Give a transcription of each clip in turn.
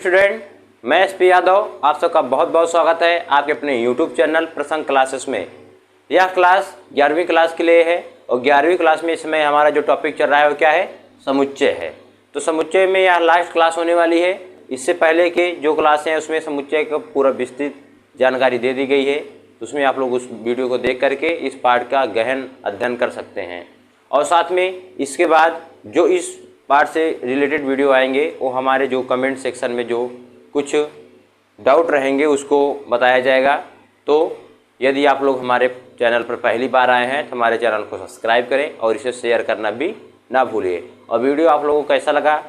Student, मैं SP Yadav आप सबका बहुत बहुत स्वागत है आपके अपने यूट्यूब चैनल प्रसंग क्लासेस में। यह क्लास 11वीं क्लास के लिए है और 11वीं क्लास में इसमें हमारा जो टॉपिक चल रहा है वो क्या है, समुच्चय है। तो समुच्चय में यह लास्ट क्लास होने वाली है। इससे पहले के जो क्लास हैं उसमें समुच्चय का पूरा विस्तृत जानकारी दे दी गई है, तो उसमें आप लोग उस वीडियो को देख करके इस पाठ का गहन अध्ययन कर सकते हैं। और साथ में इसके बाद जो इस पार्ट से रिलेटेड वीडियो आएंगे वो हमारे जो कमेंट सेक्शन में जो कुछ डाउट रहेंगे उसको बताया जाएगा। तो यदि आप लोग हमारे चैनल पर पहली बार आए हैं तो हमारे चैनल को सब्सक्राइब करें और इसे शेयर करना भी ना भूलिए। और वीडियो आप लोगों को कैसा लगा,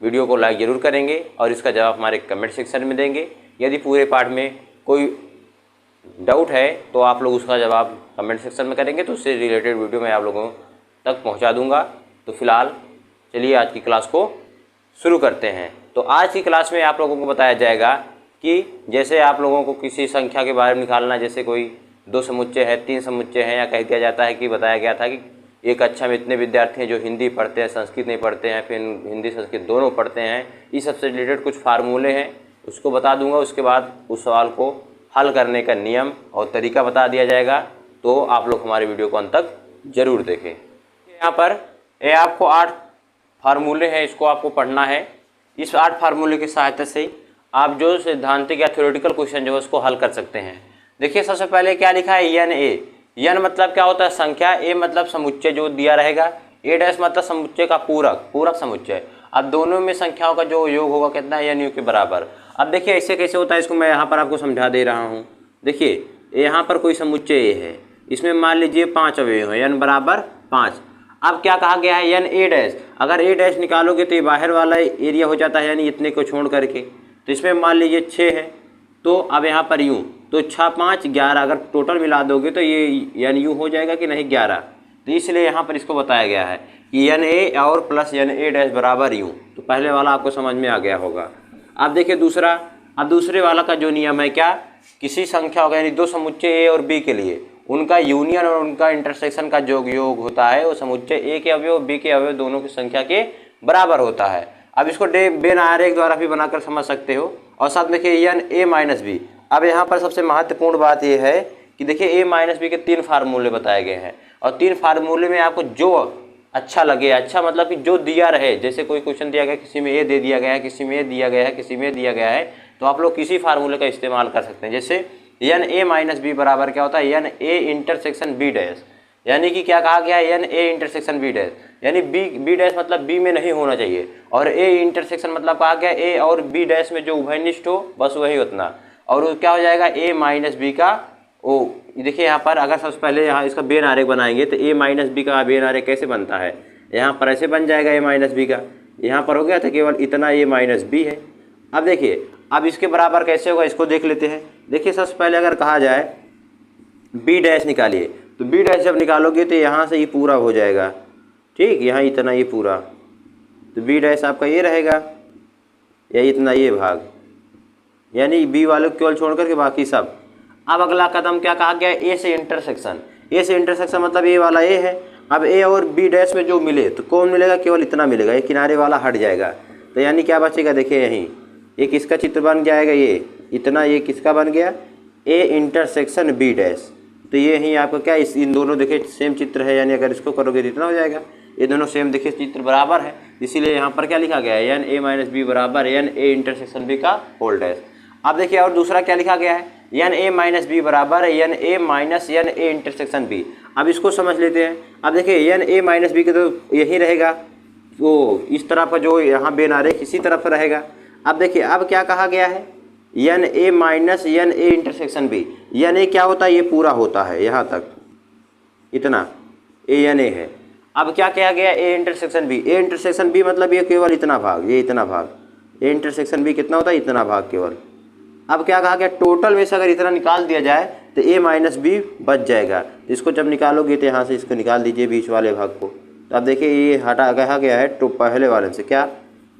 वीडियो को लाइक ज़रूर करेंगे और इसका जवाब हमारे कमेंट सेक्शन में देंगे। यदि पूरे पार्ट में कोई डाउट है तो आप लोग उसका जवाब कमेंट सेक्शन में करेंगे, तो उससे रिलेटेड वीडियो मैं आप लोगों तक पहुँचा दूँगा। तो फिलहाल चलिए आज की क्लास को शुरू करते हैं। तो आज की क्लास में आप लोगों को बताया जाएगा कि जैसे आप लोगों को किसी संख्या के बारे में निकालना, जैसे कोई 2 समुच्चय है, 3 समुच्चय हैं, या कह दिया जाता है कि बताया गया था कि एक कक्षा में इतने विद्यार्थी हैं जो हिंदी पढ़ते हैं, संस्कृत नहीं पढ़ते हैं, फिर हिंदी संस्कृत दोनों पढ़ते हैं। इस सबसे रिलेटेड कुछ फार्मूले हैं, उसको बता दूंगा। उसके बाद उस सवाल को हल करने का नियम और तरीका बता दिया जाएगा। तो आप लोग हमारे वीडियो को अंत तक जरूर देखें। यहाँ पर ये आपको 8 फार्मूले हैं, इसको आपको पढ़ना है। इस 8 फार्मूले की सहायता से आप जो सैद्धांतिक या थ्योरेटिकल क्वेश्चन जो है उसको हल कर सकते हैं। देखिए सबसे पहले क्या लिखा है, एन ए। एन मतलब क्या होता है, संख्या। ए मतलब समुच्चय जो दिया रहेगा। ए डैश मतलब समुच्चय का पूरक समुच्चय। अब दोनों में संख्याओं का जो योग होगा कितना, एन यू के बराबर। अब देखिए ऐसे कैसे होता है, इसको मैं यहाँ पर आपको समझा दे रहा हूँ। देखिए यहाँ पर कोई समुच्चय ए है, इसमें मान लीजिए 5 अवयव हैं, एन बराबर 5। अब क्या कहा गया है, एन ए डैश। अगर ए डैश निकालोगे तो ये बाहर वाला एरिया हो जाता है, यानी इतने को छोड़ करके। तो इसमें मान लीजिए 6 है, तो अब यहाँ पर यूँ, तो 6 5 11, अगर टोटल मिला दोगे तो ये एन यू हो जाएगा कि नहीं, 11। तो इसलिए यहाँ पर इसको बताया गया है कि एन ए और प्लस एन ए डैश बराबर यूँ। तो पहले वाला आपको समझ में आ गया होगा। अब देखिए दूसरा, अब दूसरे वाला का जो नियम है क्या, किसी संख्या होगा यानी 2 समुच्चय ए और बी के लिए उनका यूनियन और उनका इंटरसेक्शन का जो योग होता है वो समुच्चय ए के अवयव बी के अवयव दोनों की संख्या के बराबर होता है। अब इसको बेन आरेख द्वारा भी बनाकर समझ सकते हो। और साथ में देखिए एन ए माइनस बी। अब यहाँ पर सबसे महत्वपूर्ण बात यह है कि देखिए ए माइनस बी के 3 फार्मूले बताए गए हैं, और 3 फार्मूले में आपको जो अच्छा लगे, अच्छा मतलब कि जो दिया रहे, जैसे कोई क्वेश्चन दिया गया, किसी में ए दे दिया गया है, किसी में ए दिया गया है, किसी में दिया गया है, तो आप लोग किसी फार्मूले का इस्तेमाल कर सकते हैं। जैसे एन ए माइनस बी बराबर क्या होता है, N A intersection B dash. यानी कि क्या कहा गया है, N A intersection B dash, यानी बी डैश मतलब बी में नहीं होना चाहिए, और ए इंटरसेक्शन मतलब कहा गया ए और बी डैश में जो उभयनिष्ठ हो बस वही उतना। और क्या हो जाएगा, ए माइनस बी का ओ। देखिए यहाँ पर अगर सबसे पहले यहाँ इसका बेन आरेख बनाएंगे तो ए माइनस बी का बेन आरेख कैसे बनता है, यहाँ पर ऐसे बन जाएगा ए माइनस बी का। यहाँ पर हो गया था केवल इतना ए माइनस बी है। अब देखिए अब इसके बराबर कैसे होगा, इसको देख लेते हैं। देखिए सबसे पहले अगर कहा जाए बी डैश निकालिए, तो बी डैश जब निकालोगे तो यहाँ से ये पूरा हो जाएगा, ठीक, यहाँ इतना ये पूरा, तो बी डैश आपका ये रहेगा, या इतना ये भाग, यानी बी वाले को केवल छोड़ करके बाकी सब। अब अगला कदम क्या कहा गया, ए से इंटरसेक्शन। ए से इंटरसेक्शन मतलब ए वाला ए है। अब ए और बी डैश में जो मिले तो कौन मिलेगा, केवल इतना मिलेगा, ये किनारे वाला हट जाएगा। तो यानी क्या बचेगा, देखिए यहीं एक किसका चित्र बन जाएगा, ये इतना, ये किसका बन गया, ए इंटरसेक्शन बी डैश। तो ये ही आपका क्या, इस इन दोनों देखिए सेम चित्र है, यानी अगर इसको करोगे तो इतना हो जाएगा। ये दोनों सेम देखिए चित्र बराबर है, इसीलिए यहाँ पर क्या लिखा गया है, एन ए माइनस बी बराबर एन ए इंटरसेक्शन बी का होल डैश। अब देखिए और दूसरा क्या लिखा गया है, एन ए माइनस बी बराबर N A minus N A intersection B. अब इसको समझ लेते हैं। अब देखिए एन ए माइनस बी का तो यही रहेगा, तो इस तरफ का जो यहाँ बेन आरेख इसी तरफ रहेगा। अब देखिए अब क्या कहा गया है, N A minus N A intersection B. N A क्या होता है, ये पूरा होता है यहाँ तक, इतना ए एन ए है। अब क्या कहा गया, A intersection B. A intersection B मतलब ये केवल इतना भाग, ये इतना भाग। ए इंटरसेक्शन बी कितना होता है, इतना भाग केवल। अब क्या कहा गया, टोटल में से अगर इतना निकाल दिया जाए तो ए माइनस बी बच जाएगा। तो इसको जब निकालोगे तो यहाँ से इसको निकाल दीजिए बीच वाले भाग को। तो अब देखिए ये हटा कहा गया है तो पहले वाले से क्या,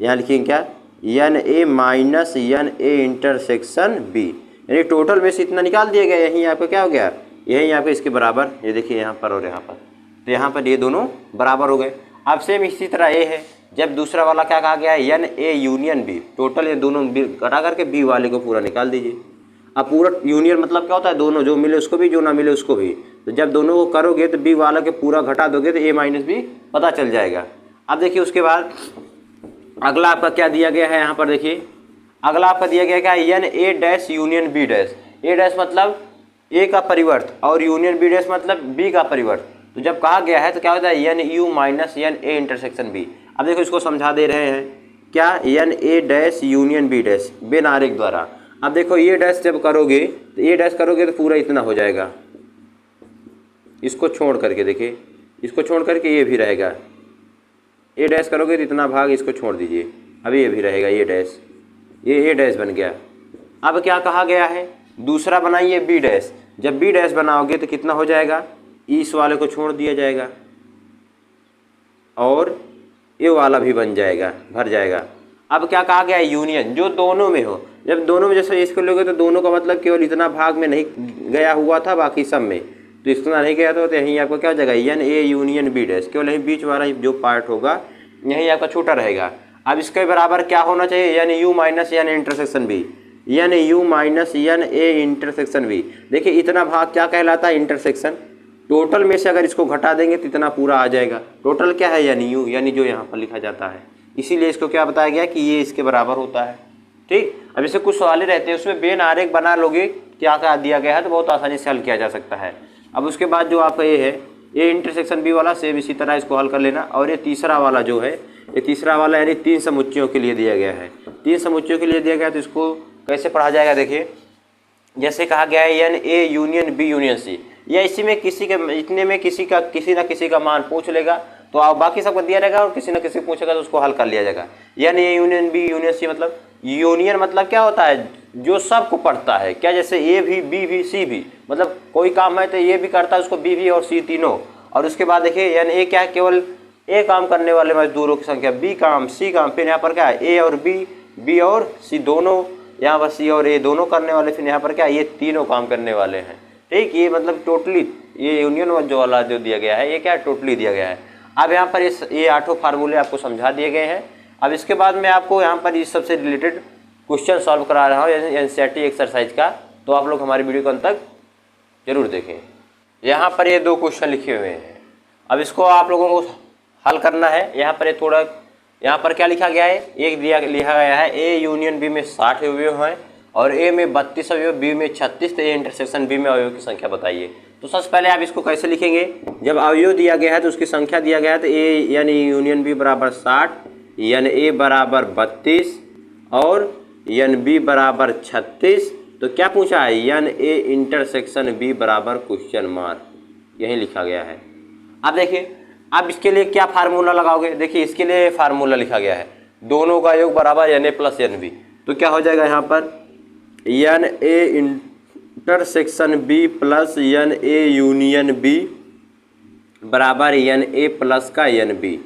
यहाँ लिखेंगे क्या, N A minus N A intersection B, यानी टोटल में से इतना निकाल दिया गया। यहीं आपका क्या हो गया, यहीं यहाँ पे इसके बराबर, ये देखिए यहाँ पर और यहाँ पर, तो यहाँ पर ये दोनों बराबर हो गए। अब सेम इसी तरह ए है, जब दूसरा वाला क्या कहा गया है, N A union B, total ये दोनों घटा करके बी वाले को पूरा निकाल दीजिए। अब पूरा यूनियन मतलब क्या होता है, दोनों, जो मिले उसको भी, जो ना मिले उसको भी। तो जब दोनों को करोगे तो बी वाला के पूरा घटा दोगे तो ए माइनस बी पता चल जाएगा। अब देखिए उसके बाद अगला आपका क्या दिया गया है, यहाँ पर देखिए अगला आपका दिया गया क्या है, N A dash union B dash. A dash मतलब ए का परिवर्त और यूनियन बी डैश मतलब बी का परिवर्त। तो जब कहा गया है तो क्या होता है, N U minus N A intersection B. अब देखो इसको समझा दे रहे हैं क्या, N A dash union B dash Venn आरेख द्वारा। अब देखो ये डैश जब करोगे तो ये डैश करोगे तो पूरा इतना हो जाएगा, इसको छोड़ करके देखिए, इसको छोड़ करके ये भी रहेगा, ए डैश करोगे तो इतना भाग इसको छोड़ दीजिए, अभी ये भी रहेगा, ये डैश, ये ए डैश बन गया। अब क्या कहा गया है, दूसरा बनाइए बी डैश। जब बी डैश बनाओगे तो कितना हो जाएगा, इस वाले को छोड़ दिया जाएगा और ये वाला भी बन जाएगा, भर जाएगा। अब क्या कहा गया है, यूनियन, जो दोनों में हो। जब दोनों में जैसे इसको लोगे तो दोनों का मतलब केवल इतना भाग में नहीं गया हुआ था, बाकी सब में तो इतना नहीं गया था, तो यहीं आपको क्या हो जाएगा, n A union B dash, केवल यहीं बीच वाला जो पार्ट होगा यहीं आपका छोटा रहेगा। अब इसके बराबर क्या होना चाहिए, n U minus n intersection B, n U minus N A intersection B. देखिए इतना भाग क्या कहलाता है, इंटरसेक्शन। टोटल में से अगर इसको घटा देंगे तो इतना पूरा आ जाएगा। टोटल क्या है, यानी यू, यानी जो यहाँ पर लिखा जाता है, इसीलिए इसको क्या बताया गया कि ये इसके बराबर होता है। ठीक, अब इससे कुछ सवाल रहते हैं, उसमें बेन आरेख बना लोगे क्या क्या दिया गया है तो बहुत आसानी से हल किया जा सकता है। अब उसके बाद जो आपका ये है, ये इंटरसेक्शन बी वाला सेम इसी तरह इसको हल कर लेना। और ये तीसरा वाला जो है, ये तीसरा वाला यानी 3 समुच्चयों के लिए दिया गया है। 3 समुच्चयों के लिए दिया गया तो इसको कैसे पढ़ा जाएगा, देखिए जैसे कहा गया है N A union B union C, या इसी में किसी के, इतने में किसी ना किसी का मान पूछ लेगा तो आप बाकी सबको दिया रहेगा और किसी न किसी पूछेगा तो उसको हल कर लिया जाएगा। यानी A union B union C मतलब, यूनियन मतलब क्या होता है, जो सबको पढ़ता है क्या, जैसे ए भी बी भी सी भी, मतलब कोई काम है तो ए भी करता है उसको, बी भी और सी तीनों। और उसके बाद देखिए यानी ए क्या है, केवल ए काम करने वाले मजदूरों की संख्या, बी काम सी काम, फिर यहाँ पर क्या है ए और बी और सी दोनों, यहाँ पर सी और ए दोनों करने वाले, फिर यहाँ पर क्या ये तीनों काम करने वाले हैं। ठीक, ये मतलब टोटली ये यूनियन जो वाला जो दिया गया है ये क्या टोटली दिया गया है। अब यहाँ पर ये 8 फार्मूले आपको समझा दिए गए हैं। अब इसके बाद मैं आपको यहाँ पर इस सबसे रिलेटेड क्वेश्चन सॉल्व करा रहा हूँ एनसीईआरटी एक्सरसाइज का, तो आप लोग हमारी वीडियो को अंत तक जरूर देखें। यहाँ पर ये 2 क्वेश्चन लिखे हुए हैं, अब इसको आप लोगों को हल करना है। यहाँ पर थोड़ा, यहाँ पर क्या लिखा गया है, एक लिखा गया है ए यूनियन बी में 60 अवयव हैं और ए में 32 अवयव, बी में 36, तो ए इंटरसेक्शन बी में अवयव की संख्या बताइए। तो सबसे पहले आप इसको कैसे लिखेंगे, जब अवयव दिया गया है तो उसकी संख्या दिया गया है, तो ए यानी यूनियन बी बराबर 60, यानी ए बराबर 32 और एन बी बराबर 36। तो क्या पूछा है, एन ए इंटरसेक्शन बी बराबर क्वेश्चन मार्क, यही लिखा गया है। अब देखिए अब इसके लिए क्या फार्मूला लगाओगे, देखिए इसके लिए फार्मूला लिखा गया है, दोनों का योग बराबर N A plus N B. तो क्या हो जाएगा यहाँ पर, n A intersection B plus N A union B बराबर एन ए प्लस का एन बी।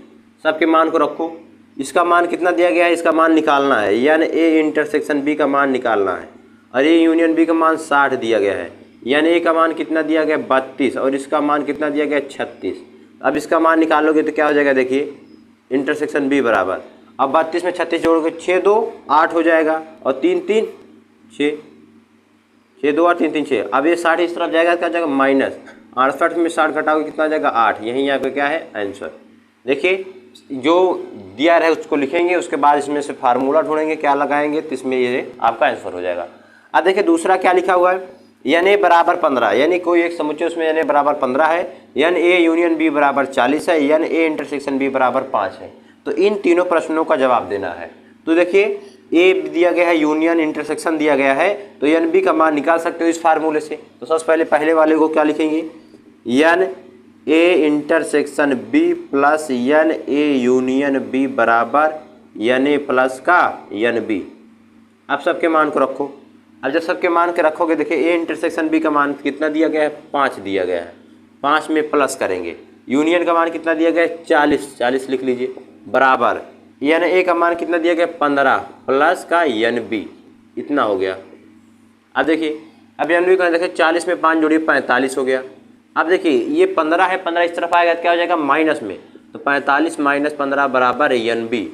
सबके मान को रखो, इसका मान कितना दिया गया है, इसका मान निकालना है, एन ए इंटरसेक्शन बी का मान निकालना है और ए यूनियन बी का मान 60 दिया गया है, एन ए का मान कितना दिया गया 32 और इसका मान कितना दिया गया 36। अब इसका मान निकालोगे तो क्या हो जाएगा, देखिए इंटरसेक्शन बी बराबर, अब 32 में 36 जोड़ोगे 6 2 8 हो जाएगा और 3 3 6, 6 2 8 3 3 6। अब ये 60 इस तरफ जाएगा, क्या जाएगा माइनस 68 में 60 घटाओगे कितना जाएगा 8, यही यहाँ पे क्या है आंसर। देखिए जो दिया रहे उसको लिखेंगे, उसके बाद इसमें से फार्मूला ढूंढेंगे क्या लगाएंगे, तो इसमें ये आपका आंसर हो जाएगा। अब देखिए दूसरा क्या लिखा हुआ है, एन ए बराबर 15, यानी कोई एक समुच्चय उसमें एन ए बराबर 15 है, एन ए यूनियन बी बराबर 40 है, एन ए इंटरसेक्शन बी बराबर 5 है। तो इन तीनों प्रश्नों का जवाब देना है। तो देखिए ए दिया गया है, यूनियन इंटरसेक्शन दिया गया है, तो एन बी का मान निकाल सकते हो इस फार्मूले से। तो सबसे पहले पहले वाले को क्या लिखेंगे, n A intersection B plus N A union B बराबर एन ए प्लस का एन बी। अब सबके मान को रखो, अब जब सबके मान के रखोगे देखिए ए इंटरसेक्शन बी का मान कितना दिया गया है 5 दिया गया है, 5 में प्लस करेंगे, यूनियन का मान कितना दिया गया है 40 लिख लीजिए, बराबर एन ए का मान कितना दिया गया 15 प्लस का एन बी, इतना हो गया। अब देखिए अब एन बी का देखिए 40 में 5 जोड़िए 45 हो गया। अब देखिए ये 15 है, 15 इस तरफ आएगा तो क्या हो जाएगा माइनस में, तो 45 माइनस 15 बराबर एन बी।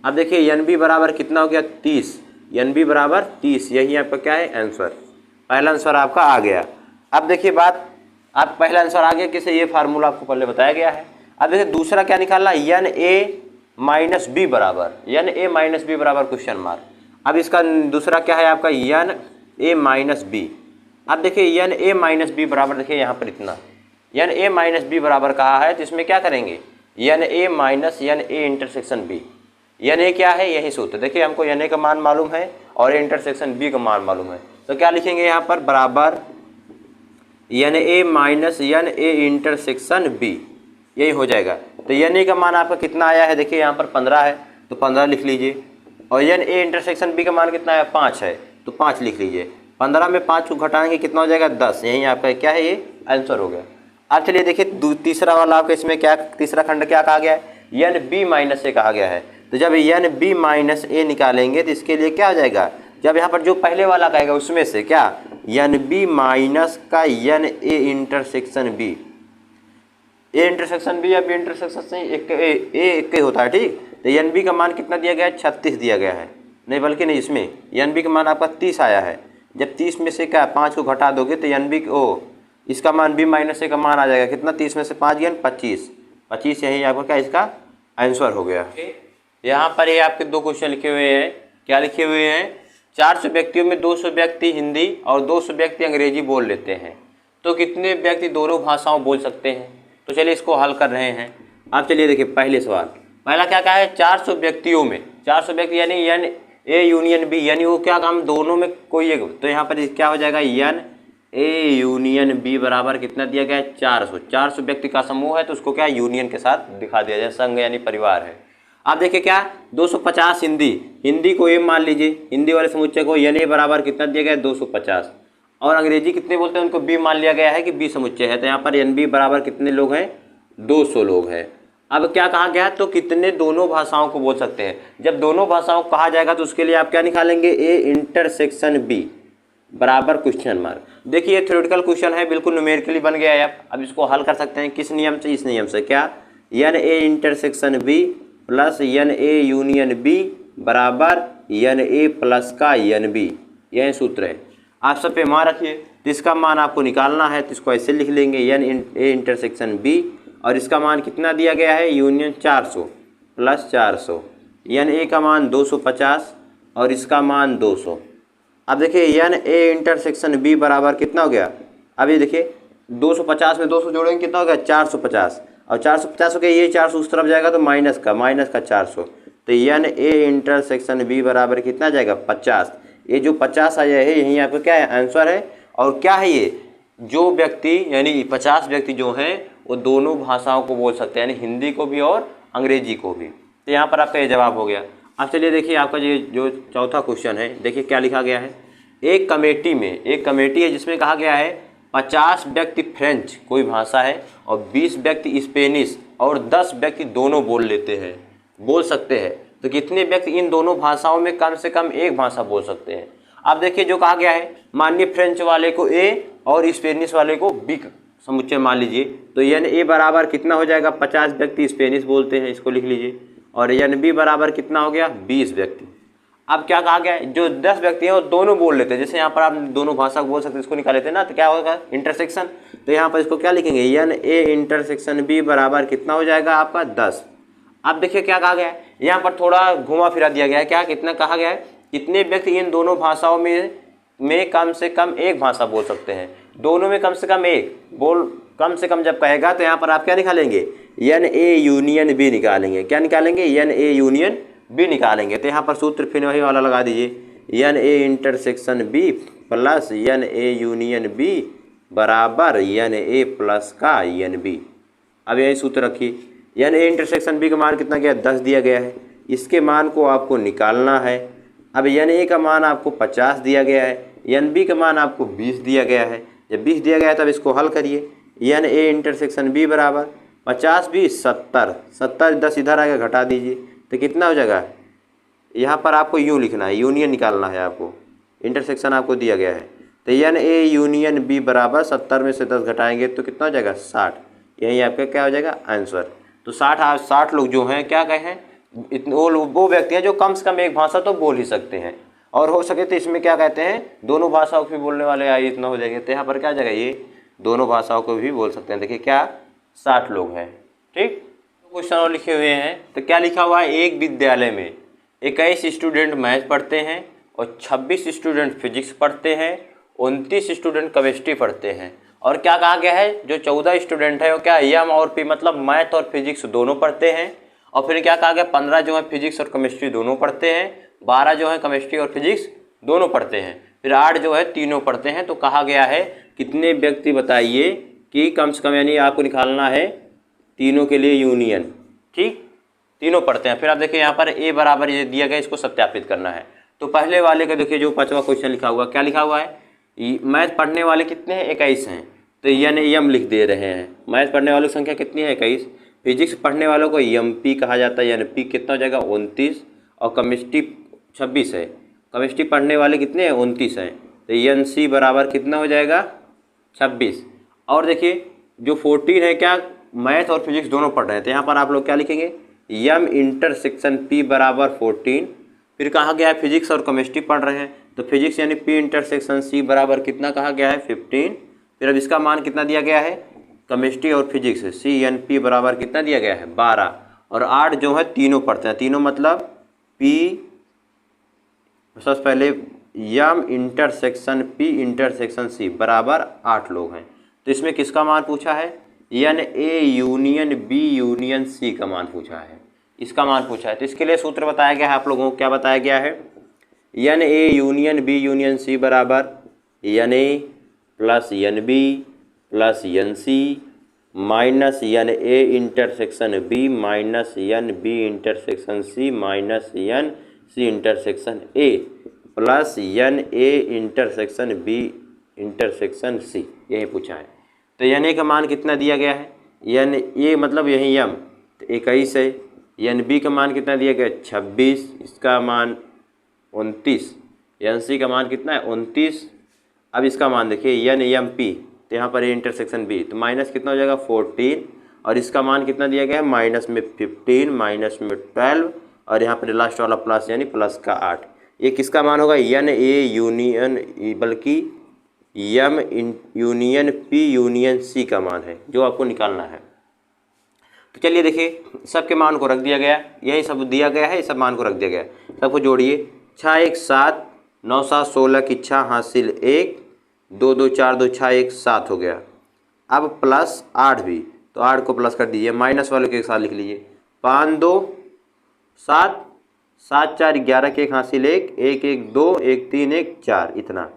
अब देखिए एन बी बराबर कितना हो गया 30, एन बी बराबर 30, यही आपका क्या है आंसर। पहला आंसर आपका आ गया। अब देखिए बात, आप पहला आंसर आ गया किसे, ये फार्मूला आपको पहले बताया गया है। अब देखिए दूसरा क्या निकालना, एन ए माइनस बी बराबर, एन ए माइनस बी बराबर क्वेश्चन मार्क। अब इसका दूसरा क्या है आपका एन ए माइनस बी। अब देखिए एन ए माइनस बी बराबर, देखिए यहाँ पर इतना एन ए माइनस बी बराबर कहा है, तो इसमें क्या करेंगे n A minus N A intersection B. N A क्या है, यही सूत्र, देखिए हमको एन ए का मान मालूम है और इंटरसेक्शन बी का मान मालूम है, तो क्या लिखेंगे यहाँ पर बराबर N A minus N A intersection B, यही हो जाएगा। तो एन ए का मान आपका कितना आया है, देखिए यहाँ पर 15 है तो 15 लिख लीजिए, और एन ए इंटरसेक्शन बी का मान कितना है 5 है तो 5 लिख लीजिए। 15 में 5 को घटाएंगे कितना हो जाएगा 10, यही आपका क्या है ये आंसर हो गया। अब चलिए देखिए तीसरा वाला आपका इसमें क्या, तीसरा खंड क्या कहा गया है, एन बी माइनस ए कहा गया है। तो जब एन बी माइनस ए निकालेंगे तो इसके लिए क्या हो जाएगा, जब यहाँ पर जो पहले वाला कहेगा उसमें से क्या एन बी माइनस का n A intersection B, A intersection B या बी इंटरसेक्शन से एक होता है, ठीक। तो एन बी का मान कितना दिया गया है 36 दिया गया है, नहीं बल्कि नहीं, इसमें एन बी का मान आपका 30 आया है। जब 30 में से क्या 5 को घटा दोगे तो एन बी इसका मान बी माइनस ए का मान आ जाएगा कितना, 30 में से 5 गया 25, यही आपका क्या इसका आंसर हो गया। यहाँ पर ये आपके दो क्वेश्चन लिखे हुए हैं, क्या लिखे हुए हैं, 400 व्यक्तियों में 200 व्यक्ति हिंदी और 200 व्यक्ति अंग्रेजी बोल लेते हैं, तो कितने व्यक्ति दोनों भाषाओं बोल सकते हैं। तो चलिए इसको हल कर रहे हैं। आप चलिए देखिए पहले सवाल, पहला क्या कहा है 400 व्यक्तियों में, 400 व्यक्ति यानी एन ए यूनियन बी, यानी वो क्या काम दोनों में कोई एक, तो यहाँ पर क्या हो जाएगा एन ए यूनियन बी बराबर कितना दिया गया है 400। 400 व्यक्ति का समूह है तो उसको क्या यूनियन के साथ दिखा दिया जाए, संघ यानी परिवार है। आप देखिए क्या 250 हिंदी को ए मान लीजिए, हिंदी वाले समुच्चय को एन ए बराबर कितना दिया गया है 250, और अंग्रेजी कितने बोलते हैं उनको बी मान लिया गया है कि बी समुच्चय है, तो यहाँ पर एन बी बराबर कितने लोग हैं 200 लोग हैं। अब क्या कहा गया, तो कितने दोनों भाषाओं को बोल सकते हैं। जब दोनों भाषाओं को कहा जाएगा तो उसके लिए आप क्या निकालेंगे, ए इंटरसेक्शन बी बराबर क्वेश्चन मार्क। देखिए ये थ्योरेटिकल क्वेश्चन है, बिल्कुल न्यूमेरिकली बन गया है। अब इसको हल कर सकते हैं किस नियम से, इस नियम से, क्या N A intersection B plus N A union B बराबर एन ए प्लस का एन बी, यही सूत्र है। आप सब पे मान रखिए, तो इसका मान आपको निकालना है तो इसको ऐसे लिख लेंगे एन ए इंटरसेक्शन बी, और इसका मान कितना दिया गया है यूनियन 400 प्लस 400, एन ए का मान 250 और इसका मान 200। अब देखिए एन ए इंटरसेक्शन बी बराबर कितना हो गया, अब ये देखिए 250 में 200 जोड़ेंगे कितना हो गया 450, और 450 हो गया, ये 400 उस तरफ जाएगा तो माइनस का 400, तो एन ए इंटरसेक्शन बी बराबर कितना जाएगा 50। ये जो 50 आया है यही आपका क्या है आंसर है। और क्या है ये, जो व्यक्ति यानी 50 व्यक्ति जो हैं वो दोनों भाषाओं को बोल सकते हैं, यानी हिंदी को भी और अंग्रेजी को भी। तो यहाँ पर आपका ये जवाब हो गया। अब चलिए देखिए आपका जो चौथा क्वेश्चन है, देखिए क्या लिखा गया है, एक कमेटी है जिसमें कहा गया है 50 व्यक्ति फ्रेंच कोई भाषा है और 20 व्यक्ति स्पेनिश और 10 व्यक्ति दोनों बोल सकते हैं, तो कितने व्यक्ति इन दोनों भाषाओं में कम से कम एक भाषा बोल सकते हैं। अब देखिए जो कहा गया है, मानिए फ्रेंच वाले को ए और स्पेनिश वाले को बी समुच्चय मान लीजिए, तो एन ए बराबर कितना हो जाएगा 50 व्यक्ति स्पेनिश बोलते हैं, इसको लिख लीजिए, और एन बी बराबर कितना हो गया 20 व्यक्ति। अब क्या कहा गया है, जो 10 व्यक्ति हैं वो दोनों बोल लेते हैं, जैसे यहाँ पर आप दोनों भाषा को बोल सकते हैं, इसको निकाल लेते हैं ना, तो क्या होगा इंटरसेक्शन, तो यहाँ पर इसको क्या लिखेंगे एन ए इंटरसेक्शन बी बराबर कितना हो जाएगा आपका 10। अब देखिए क्या कहा गया है, यहाँ पर थोड़ा घुमा फिरा दिया गया है, क्या कितना कहा गया है, कितने व्यक्ति इन दोनों भाषाओं में कम से कम एक भाषा बोल सकते हैं, दोनों में कम से कम एक कम से कम जब कहेगा तो यहाँ पर आप क्या निकालेंगे एन ए यूनियन बी निकालेंगे, क्या निकालेंगे एन ए यूनियन बी निकालेंगे। तो यहाँ पर सूत्र फिर वही वाला लगा दीजिए, n A intersection B plus N A union B बराबर एन ए प्लस का एन बी। अब यही सूत्र रखिए, एन ए इंटरसेक्शन बी का मान कितना गया 10 दिया गया है, इसके मान को आपको निकालना है। अब एन ए का मान आपको 50 दिया गया है, एन बी का मान आपको 20 दिया गया है। जब 20 दिया गया है तब इसको हल करिए, एन ए इंटरसेक्शन बी बराबर 50 20 70 10 इधर आगे घटा दीजिए तो कितना हो जाएगा, यहाँ पर आपको यूँ लिखना है, यूनियन निकालना है आपको, इंटरसेक्शन आपको दिया गया है, तो एन ए यूनियन बी बराबर 70 में से 10 घटाएंगे तो कितना हो जाएगा 60, यही आपका क्या हो जाएगा आंसर। तो 60 लोग जो हैं क्या कहें, वो व्यक्ति हैं जो कम से कम एक भाषा तो बोल ही सकते हैं, और हो सके तो इसमें क्या कहते हैं, दोनों भाषाओं को भी बोलने वाले आइए इतना हो जाएगा। तो यहाँ पर क्या जगह, ये दोनों भाषाओं को भी बोल सकते हैं। देखिए क्या 60 लोग हैं। ठीक, क्वेश्चन और लिखे हुए हैं। तो क्या लिखा हुआ है, एक विद्यालय में 21 स्टूडेंट मैथ पढ़ते हैं और 26 स्टूडेंट फिजिक्स पढ़ते हैं, 29 स्टूडेंट केमिस्ट्री पढ़ते हैं। और क्या कहा गया है, जो 14 स्टूडेंट है वो क्या एम और पी मतलब मैथ और फिजिक्स दोनों पढ़ते हैं। और फिर क्या कहा गया, 15 जो है फिजिक्स और केमिस्ट्री दोनों पढ़ते हैं, 12 जो है केमिस्ट्री और फिजिक्स दोनों पढ़ते हैं, फिर 8 जो है तीनों पढ़ते हैं। तो कहा गया है कितने व्यक्ति बताइए कि कम से कम, यानी आपको निकालना है तीनों के लिए यूनियन। ठीक, तीनों पढ़ते हैं। फिर आप देखिए यहाँ पर ए बराबर ये दिया गया, इसको सत्यापित करना है। तो पहले वाले का देखिए जो 5वां क्वेश्चन लिखा हुआ, क्या लिखा हुआ है, मैथ पढ़ने वाले कितने हैं, 21 हैं। तो यानी यम लिख दे रहे हैं। मैथ पढ़ने वालों की संख्या कितनी है, 21। फिजिक्स पढ़ने वालों को एम पी कहा जाता है, यानी पी कितना हो जाएगा, 29। और केमिस्ट्री 26 है। केमिस्ट्री पढ़ने वाले कितने हैं, 29 हैं। तो एन सी बराबर कितना हो जाएगा, 26। और देखिए जो 14 है, क्या मैथ और फिजिक्स दोनों पढ़ रहे हैं। तो यहाँ पर आप लोग क्या लिखेंगे, यम इंटरसेक्शन पी बराबर 14। फिर कहा गया है फिजिक्स और केमिस्ट्री पढ़ रहे हैं, तो फिजिक्स यानी पी इंटरसेक्शन सी बराबर कितना कहा गया है, 15। फिर अब इसका मान कितना दिया गया है, केमिस्ट्री और फिजिक्स सी एन पी बराबर कितना दिया गया है, 12। और 8 जो है तीनों पढ़ते हैं, तीनों मतलब पी, सबसे पहले यम इंटरसेक्शन पी इंटरसेक्शन सी बराबर 8 लोग हैं। तो इसमें किसका मान पूछा है, N A union B union C का मान पूछा है, इसका मान पूछा है। तो इसके लिए सूत्र बताया गया है आप लोगों को, क्या बताया गया है, N A union B union C बराबर N A plus N B plus N C minus N A intersection B minus N B intersection C minus N C intersection A plus N A intersection B intersection C, यही पूछा है। तो N A का मान कितना दिया गया है, एन ए मतलब यही यम, तो 21 है। एन बी का मान कितना दिया गया, 26, इसका मान 29। एन सी का मान कितना है, 29। अब इसका मान देखिए एन एम पी, तो यहाँ पर ए इंटरसेक्शन बी, तो माइनस कितना हो जाएगा, 14। और इसका मान कितना दिया गया है, माइनस में 15, माइनस में 12, और यहाँ पर लास्ट वाला प्लस यानी प्लस का 8। ये किसका मान होगा, एन ए यूनियन, बल्कि M union P union C का मान है जो आपको निकालना है। तो चलिए देखिए सबके मान को रख दिया गया, यही सब दिया गया है, सब मान को रख दिया गया। सबको जोड़िए, 6 1 7 9 7 16 की 6 हासिल 1 2 2 4 2 6 1 7 हो गया। अब प्लस 8 भी, तो 8 को प्लस कर दीजिए, माइनस वाले के साथ लिख लीजिए, 5 2 7 7 4 11 के 1 हासिल 1 1 1 2 1 3 1 4, इतना।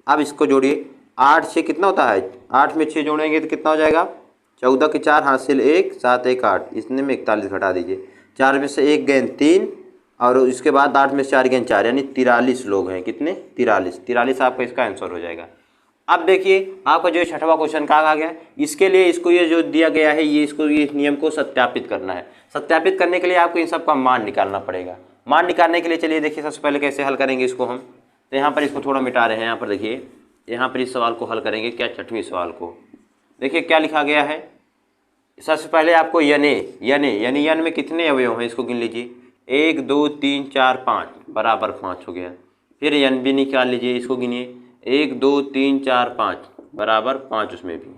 अब इसको जोड़िए, 8 6 कितना होता है, 8 में 6 जोड़ेंगे तो कितना हो जाएगा, 14 के 4 हासिल 1 7 1 8, इसने में 41 घटा दीजिए, 4 में से 1 गेंद 3, और इसके बाद 8 में से 4 गेंद 4, यानी 43 लोग हैं। कितने, 43 आपका इसका आंसर हो जाएगा। अब देखिए आपका जो 6वां क्वेश्चन कहा आ गया, इसके लिए इसको ये जो दिया गया है, ये इसको ये नियम को सत्यापित करना है। सत्यापित करने के लिए आपको इन सब का मान निकालना पड़ेगा। मान निकालने के लिए चलिए देखिए सबसे पहले कैसे हल करेंगे इसको हम। तो यहाँ पर इसको थोड़ा मिटा रहे हैं, यहाँ पर देखिए, यहाँ पर इस सवाल को हल करेंगे, क्या 6वें सवाल को। देखिए क्या लिखा गया है, सबसे पहले आपको एन ए यानी एन में कितने अवयव हैं इसको गिन लीजिए, 1 2 3 4 5 बराबर 5 हो गया। फिर एन बी निकाल लीजिए, इसको गिनिए, 1 2 3 4 5 बराबर 5 उसमें भी।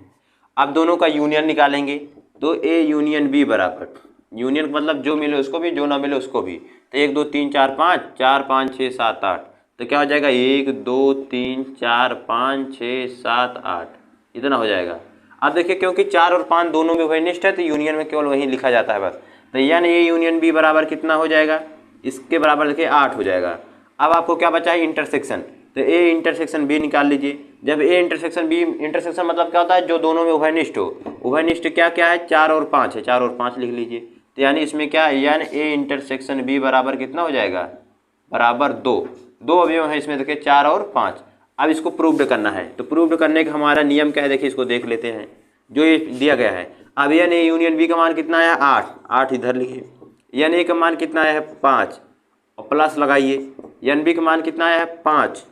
अब दोनों का यूनियन निकालेंगे, तो ए यूनियन बी बराबर, यूनियन मतलब जो मिले उसको भी, जो ना मिले उसको भी। तो 1 2 3 4 5 4 5 6 7 8, तो क्या हो जाएगा, 1 2 3 4 5 6 7 8, इतना हो जाएगा। अब देखिए क्योंकि 4 और 5 दोनों में वही है, तो यूनियन में केवल वही लिखा जाता है बस। तो यानी ए यूनियन बी बराबर कितना हो जाएगा, इसके बराबर देखिए 8 हो जाएगा। अब आपको क्या बचा है, इंटरसेक्शन, तो ए इंटरसेक्शन बी निकाल लीजिए। जब ए इंटरसेक्शन बी, इंटरसेक्शन मतलब क्या होता है, जो दोनों में उभयनिष्ठ हो। उभयनिष्ठ क्या क्या है, 4 और 5 है, 4 और 5 लिख लीजिए। तो यानी इसमें क्या है, यानी ए इंटरसेक्शन बी बराबर कितना हो जाएगा, बराबर 2 अवयव है इसमें, देखिए 4 और 5। अब इसको प्रूव्ड करना है, तो प्रूव्ड करने का हमारा नियम क्या है, देखिए इसको देख लेते हैं जो ये दिया गया है। अब एन ए यूनियन बी का मान कितना है, 8 इधर लिखिए। एन ए का मान कितना है, 5, और प्लस लगाइए। एन बी का मान कितना है, 5,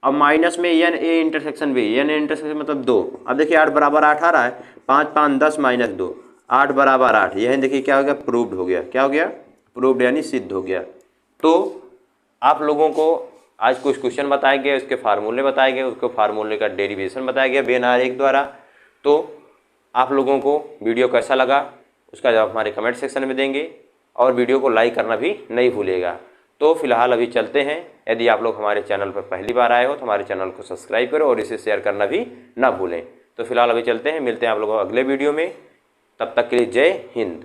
और माइनस में n A intersection B, n A intersection मतलब 2। अब देखिए 8 बराबर 8 आ रहा है, 5 5 10 -2। 8 बराबर 8, यह देखिए क्या हो गया, प्रूव्ड हो गया। क्या हो गया, प्रूव्ड यानी सिद्ध हो गया। तो आप लोगों को आज कुछ क्वेश्चन बताए गए, उसके फार्मूले बताए गए, उसके फार्मूले का डेरिवेशन बताया गया वेन आरेख द्वारा। तो आप लोगों को वीडियो कैसा लगा उसका जवाब हमारे कमेंट सेक्शन में देंगे, और वीडियो को लाइक करना भी नहीं भूलिएगा। तो फिलहाल अभी चलते हैं। यदि आप लोग हमारे चैनल पर पहली बार आए हो तो हमारे चैनल को सब्सक्राइब करो और इसे शेयर करना भी ना भूलें। तो फिलहाल अभी चलते हैं, मिलते हैं आप लोगों को अगले वीडियो में। तब तक के लिए जय हिंद।